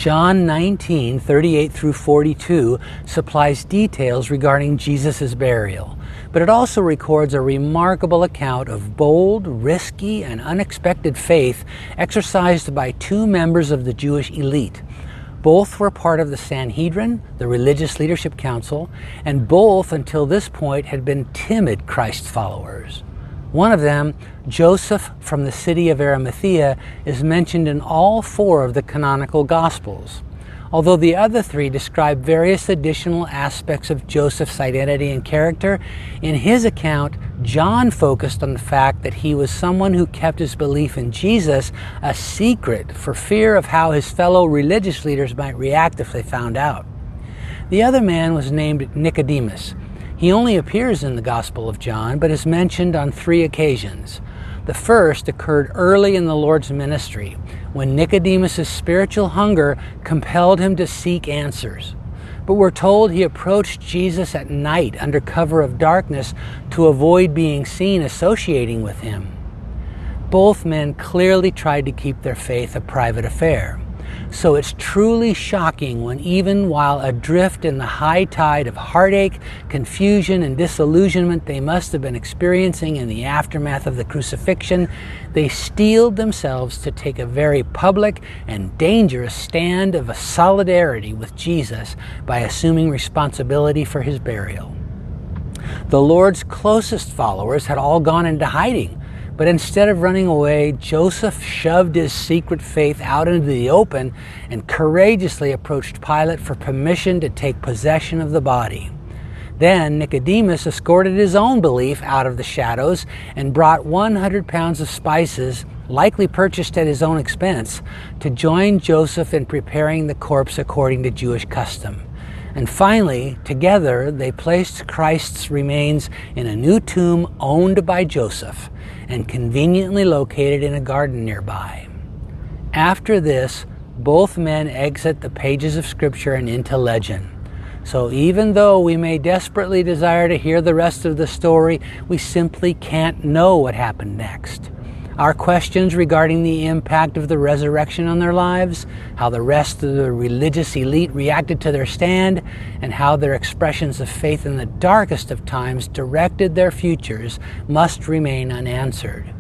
John 19:38 through 42 supplies details regarding Jesus' burial, but it also records a remarkable account of bold, risky, and unexpected faith exercised by two members of the Jewish elite. Both were part of the Sanhedrin, the religious leadership council, and both until this point had been timid Christ followers. One of them, Joseph from the city of Arimathea, is mentioned in all four of the canonical Gospels, although the other three describe various additional aspects of Joseph's identity and character. In his account, John focused on the fact that he was someone who kept his belief in Jesus a secret for fear of how his fellow religious leaders might react if they found out. The other man was named Nicodemus. He only appears in the Gospel of John, but is mentioned on three occasions. The first occurred early in the Lord's ministry, when Nicodemus' spiritual hunger compelled him to seek answers. But we're told he approached Jesus at night under cover of darkness to avoid being seen associating with him. Both men clearly tried to keep their faith a private affair. So it's truly shocking when, even while adrift in the high tide of heartache, confusion, and disillusionment they must have been experiencing in the aftermath of the crucifixion, they steeled themselves to take a very public and dangerous stand of solidarity with Jesus by assuming responsibility for his burial. The Lord's closest followers had all gone into hiding. But instead of running away, Joseph shoved his secret faith out into the open and courageously approached Pilate for permission to take possession of the body. Then Nicodemus escorted his own belief out of the shadows and brought 100 pounds of spices, likely purchased at his own expense, to join Joseph in preparing the corpse according to Jewish custom. And finally, together, they placed Christ's remains in a new tomb owned by Joseph and conveniently located in a garden nearby. After this, both men exit the pages of Scripture and into legend. So even though we may desperately desire to hear the rest of the story, we simply can't know what happened next. Our questions regarding the impact of the resurrection on their lives, how the rest of the religious elite reacted to their stand, and how their expressions of faith in the darkest of times directed their futures must remain unanswered.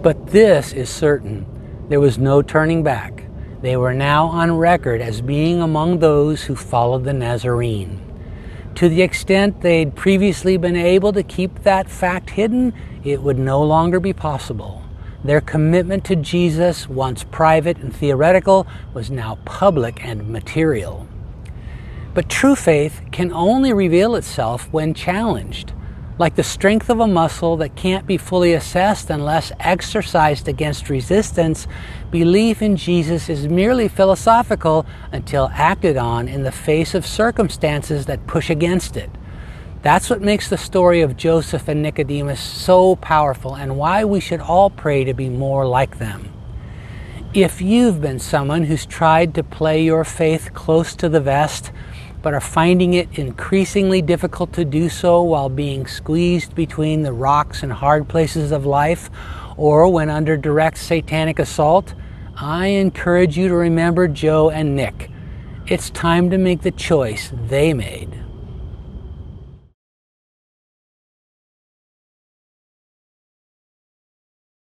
But this is certain: there was no turning back. They were now on record as being among those who followed the Nazarene. To the extent they'd previously been able to keep that fact hidden, it would no longer be possible. Their commitment to Jesus, once private and theoretical, was now public and material. But true faith can only reveal itself when challenged. Like the strength of a muscle that can't be fully assessed unless exercised against resistance, belief in Jesus is merely philosophical until acted on in the face of circumstances that push against it. That's what makes the story of Joseph and Nicodemus so powerful, and why we should all pray to be more like them. If you've been someone who's tried to play your faith close to the vest, but are finding it increasingly difficult to do so while being squeezed between the rocks and hard places of life, or when under direct satanic assault, I encourage you to remember Joe and Nick. It's time to make the choice they made.